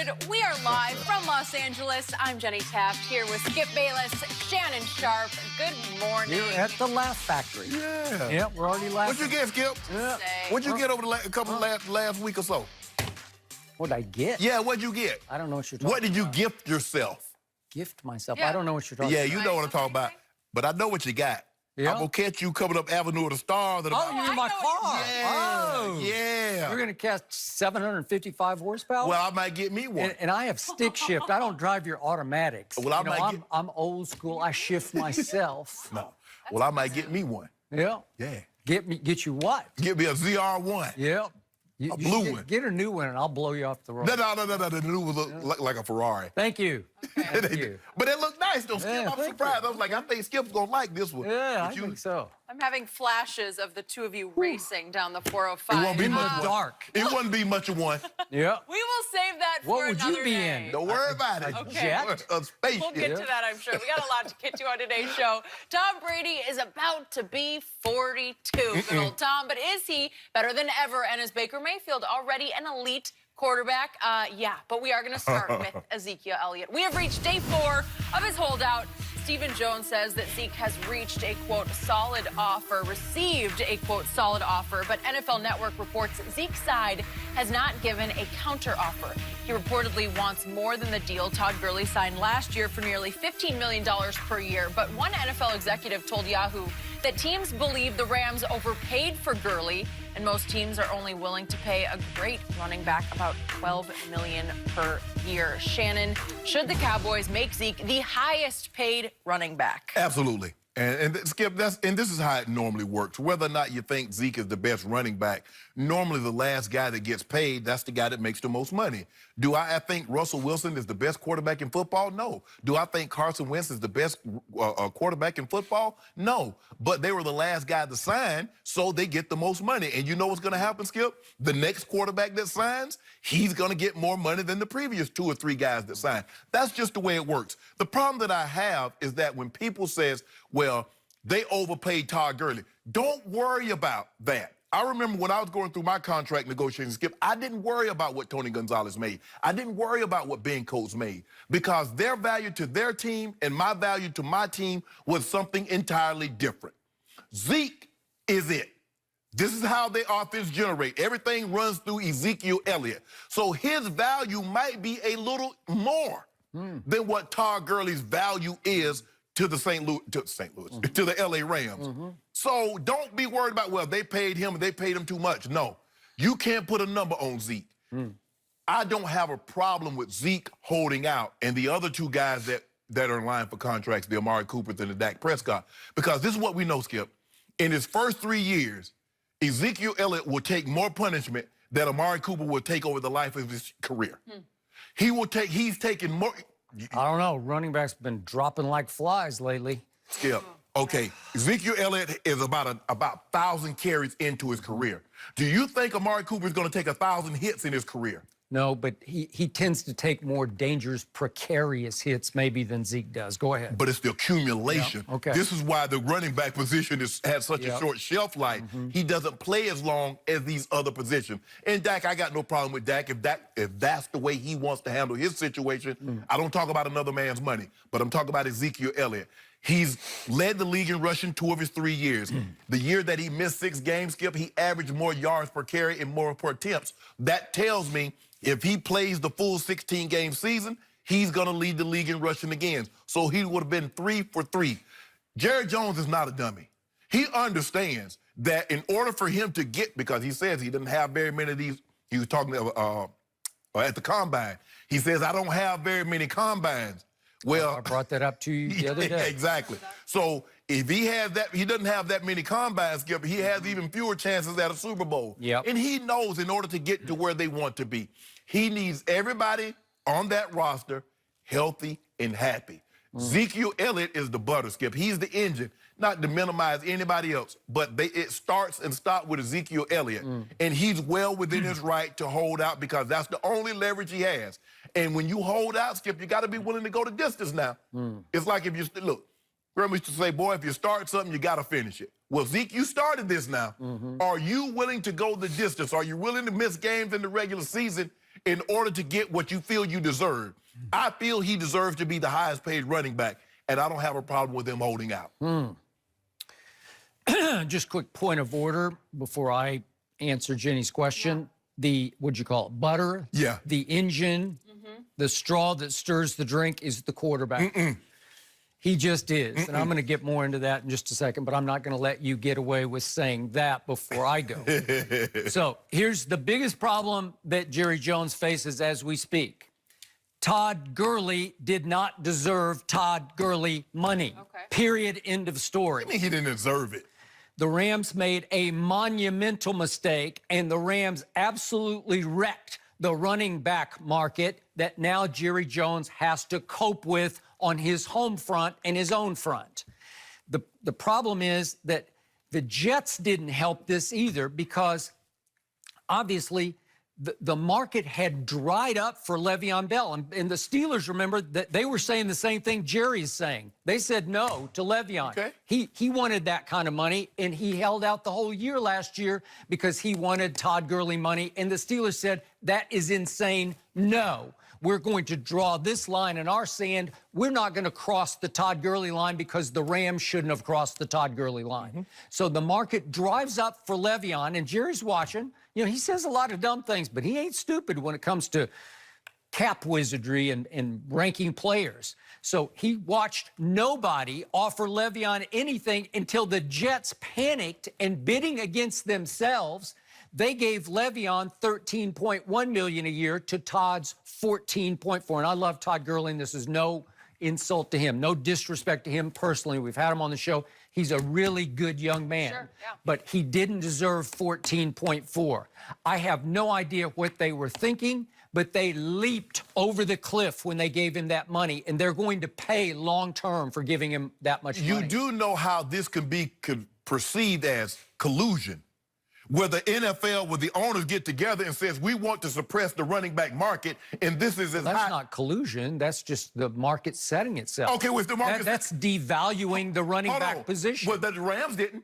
Undisputed. We are live from Los Angeles. I'm Jenny Taft here with Skip Bayless, Shannon Sharp. Good morning. You're at the Laugh Factory. Yeah. Yeah, we're already laughing. What'd you get, Skip? Yeah. What'd you get over the last week or so? What'd I get? Yeah, what'd you get? I don't know what you're talking about. What did you gift yourself? Gift myself? Yeah. I don't know what you're talking Yeah, about. you know what I'm talking about. But I know what you got. Yeah? I'm going to catch you coming up Avenue of the Stars. Oh, you're in my car. Yeah. Oh. Yeah. You're going to catch 755 horsepower? Well, I might get me one. And I have stick shift. I don't drive your automatics. Well, I might I'm old school. I shift myself. No. Well, I might get me one. Yeah. Yeah. Get you what? Get me a ZR1. Yeah. A blue one. Get a new one, and I'll blow you off the road. No. The new one look like a Ferrari. Thank you. Thank you. But it looked nice, though, Skip. Yeah, I'm thank surprised. you. I was like, I think Skip's going to like this one. Yeah, But I think so. I'm having flashes of the two of you racing down the 405. It won't be In much the one. dark. It wouldn't be much of one. Yeah. We will save that for What would you another be day. in? Don't worry about it. A jet? A spaceship. We'll get to that, I'm sure. We got a lot to get to on today's show. Tom Brady is about to be 42. Good old Tom, but is he better than ever? And is Baker Mayfield already an elite quarterback? Yeah, but we are going to start with Ezekiel Elliott. We have reached day 4 of his holdout. Stephen Jones says that Zeke has reached a, quote, solid offer, received a, quote, solid offer, but NFL Network reports Zeke's side has not given a counteroffer. He reportedly wants more than the deal Todd Gurley signed last year for nearly $15 million per year, but one NFL executive told Yahoo that teams believe the Rams overpaid for Gurley, and most teams are only willing to pay a great running back about $12 million per year. Shannon, should the Cowboys make Zeke the highest paid running back? Absolutely. And Skip, this is how it normally works. Whether or not you think Zeke is the best running back, normally the last guy that gets paid, that's the guy that makes the most money. Do I think Russell Wilson is the best quarterback in football? No. Do I think Carson Wentz is the best quarterback in football? No. But they were the last guy to sign, so they get the most money. And you know what's going to happen, Skip? The next quarterback that signs, he's going to get more money than the previous 2 or 3 guys that signed. That's just the way it works. The problem that I have is that when people says, well, they overpaid Todd Gurley, don't worry about that. I remember when I was going through my contract negotiations, Skip, I didn't worry about what Tony Gonzalez made. I didn't worry about what Ben Coates made because their value to their team and my value to my team was something entirely different. Zeke is it. This is how they offense generate. Everything runs through Ezekiel Elliott. So his value might be a little more than what Todd Gurley's value is to the to the LA Rams. So don't be worried about, well, they paid him and they paid him too much. No, you can't put a number on Zeke. I don't have a problem with Zeke holding out and the other 2 guys that are in line for contracts, the Amari Coopers and the Dak Prescott, because this is what we know, Skip. In his first 3 years, Ezekiel Elliott will take more punishment than Amari Cooper will take over the life of his career. He's taking more. I don't know. Running backs been dropping like flies lately. Skip. Okay, Ezekiel Elliott is about 1,000 carries into his career. Do you think Amari Cooper is going to take 1,000 hits in his career? No, but he tends to take more dangerous, precarious hits maybe than Zeke does. Go ahead. But it's the accumulation. Yeah, okay. This is why the running back position has such a short shelf life. He doesn't play as long as these other positions. And Dak, I got no problem with Dak. If that's the way he wants to handle his situation, I don't talk about another man's money, but I'm talking about Ezekiel Elliott. He's led the league in rushing 2 of his 3 years. The year that he missed 6 games, Skip, he averaged more yards per carry and more per attempts. That tells me if he plays the full 16-game season, he's going to lead the league in rushing again. So he would have been 3 for 3. Jerry Jones is not a dummy. He understands that in order for him to get, because he says he didn't have very many of these, he was talking at the combine. He says, I don't have very many combines. Well, I brought that up to you the other day. Exactly. So if he has that, he doesn't have that many combines, Skip. He has even fewer chances at a Super Bowl. Yep. And he knows in order to get to where they want to be, he needs everybody on that roster healthy and happy. Ezekiel Elliott is the butter, Skip. He's the engine, not to minimize anybody else, but it starts and stops with Ezekiel Elliott. And he's well within his right to hold out because that's the only leverage he has. And when you hold out, Skip, you got to be willing to go the distance now. It's like if you, look, Grandma used to say, boy, if you start something, you got to finish it. Well, Zeke, you started this now. Are you willing to go the distance? Are you willing to miss games in the regular season in order to get what you feel you deserve? I feel he deserves to be the highest paid running back, and I don't have a problem with him holding out. Just quick point of order before I answer Jenny's question. The, what'd you call it, butter? Yeah. The engine, the straw that stirs the drink is the quarterback. He just is. And I'm going to get more into that in just a second, but I'm not going to let you get away with saying that before I go. So here's the biggest problem that Jerry Jones faces as we speak. Todd Gurley did not deserve Todd Gurley money. Okay. Period. End of story. I mean, he didn't deserve it. The Rams made a monumental mistake, and the Rams absolutely wrecked the running back market that now Jerry Jones has to cope with on his home front and his own front. The problem is that the Jets didn't help this either because obviously the market had dried up for Le'Veon Bell. And the Steelers, remember, that they were saying the same thing Jerry's saying. They said no to Le'Veon. Okay. He wanted that kind of money, and he held out the whole year last year because he wanted Todd Gurley money. And the Steelers said, that is insane. No, we're going to draw this line in our sand. We're not going to cross the Todd Gurley line because the Rams shouldn't have crossed the Todd Gurley line. So the market drives up for Le'Veon, and Jerry's watching. You know, he says a lot of dumb things, but he ain't stupid when it comes to cap wizardry and ranking players. So he watched nobody offer Le'Veon anything until the Jets panicked and bidding against themselves. They gave Le'Veon $13.1 million a year to Todd's $14.4. And I love Todd Gurley, and this is no insult to him, no disrespect to him personally. We've had him on the show. He's a really good young man, Sure, yeah. but he didn't deserve $14.4. I have no idea what they were thinking, but they leaped over the cliff when they gave him that money, and they're going to pay long-term for giving him that much money. You do know how this could be perceived as collusion, where the NFL, where the owners get together and says, we want to suppress the running back market, and this is as high. That's not collusion. That's just the market setting itself. Okay, with the market. That's devaluing the running back position. Well, the Rams didn't.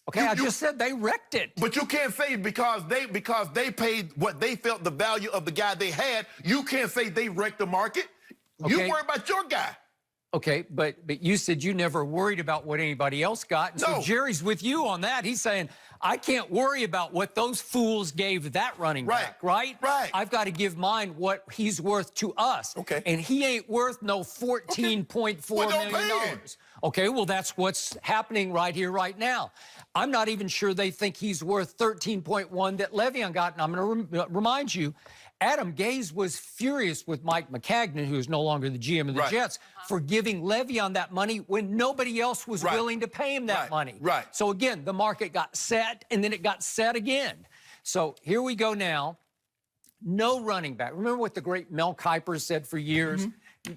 Okay, I just said they wrecked it. But you can't say because they paid what they felt the value of the guy they had, you can't say they wrecked the market. You Okay. worry about your guy. Okay, but you said you never worried about what anybody else got. And so No. Jerry's with you on that. He's saying, I can't worry about what those fools gave that running back, right? Right. I've got to give mine what he's worth to us. Okay. And he ain't worth no $14.4 Well, don't million pay him. dollars. Okay, well, that's what's happening right here, right now. I'm not even sure they think he's worth 13.1 that Le'Veon got. And I'm going to remind you, Adam Gase was furious with Mike McCagnon, who is no longer the GM of the Right. Jets, for giving Le'Veon that money when nobody else was Right. willing to pay him that Right. money. Right. So again, the market got set, and then it got set again. So here we go now. No running back. Remember what the great Mel Kiper said for years?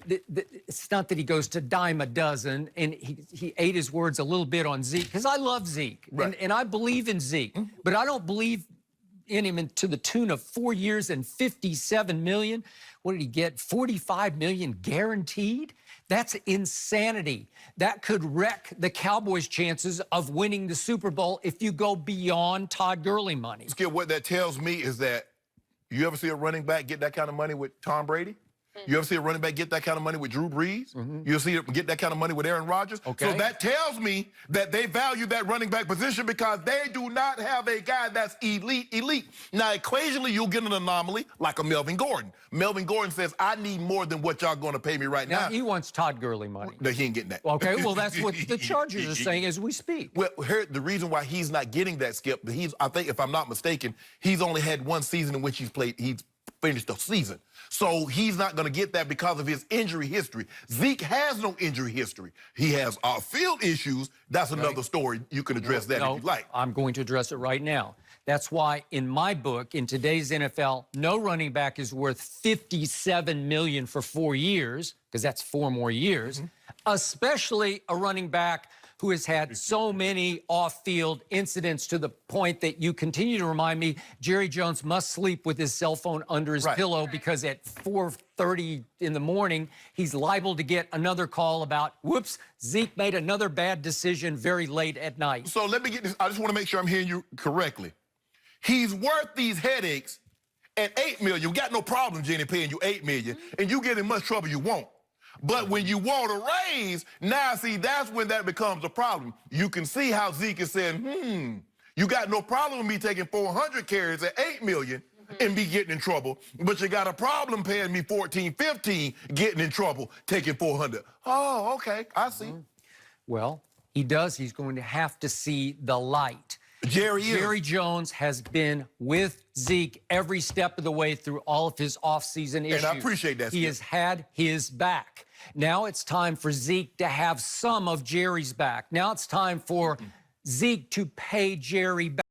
It's not that he goes to dime a dozen, and he ate his words a little bit on Zeke, because I love Zeke, Right. and I believe in Zeke, but I don't believe in him to the tune of 4 years and $57 million. What did he get? $45 million guaranteed? That's insanity. That could wreck the Cowboys' chances of winning the Super Bowl if you go beyond Todd Gurley money. Skip, what that tells me is that you ever see a running back get that kind of money with Tom Brady? You ever see a running back get that kind of money with Drew Brees? You see it get that kind of money with Aaron Rodgers? Okay. So that tells me that they value that running back position because they do not have a guy that's elite. Now, occasionally you'll get an anomaly like a Melvin Gordon. Melvin Gordon says, I need more than what y'all going to pay me right Now, now. he wants Todd Gurley money. No, he ain't getting that. Okay, well, that's what the Chargers are saying as we speak. Well, here, the reason why he's not getting that, Skip, I think, if I'm not mistaken, he's only had one season in which he's finished the season. So he's not going to get that because of his injury history. Zeke has no injury history. He has field issues. That's another story. You can address that if you like. I'm going to address it right now. That's why in my book, in today's NFL, no running back is worth $57 million for 4 years, because that's 4 more years, especially a running back who has had so many off-field incidents to the point that you continue to remind me Jerry Jones must sleep with his cell phone under his pillow because at 4:30 in the morning, he's liable to get another call about, whoops, Zeke made another bad decision very late at night. So let me get this. I just want to make sure I'm hearing you correctly. He's worth these headaches at $8 million. We got no problem, Jenny, paying you $8 million, and you get in much trouble you won't. But when you want a raise, now see, that's when that becomes a problem. You can see how Zeke is saying, you got no problem with me taking 400 carries at $8 million and be getting in trouble, but you got a problem paying me 14, 15, getting in trouble, taking 400. Oh, okay, I see. Well, he does. He's going to have to see the light. Jerry Jones has been with Zeke every step of the way through all of his offseason issues. And I appreciate that, He has had his back. Now it's time for Zeke to have some of Jerry's back. Now it's time for Zeke to pay Jerry back.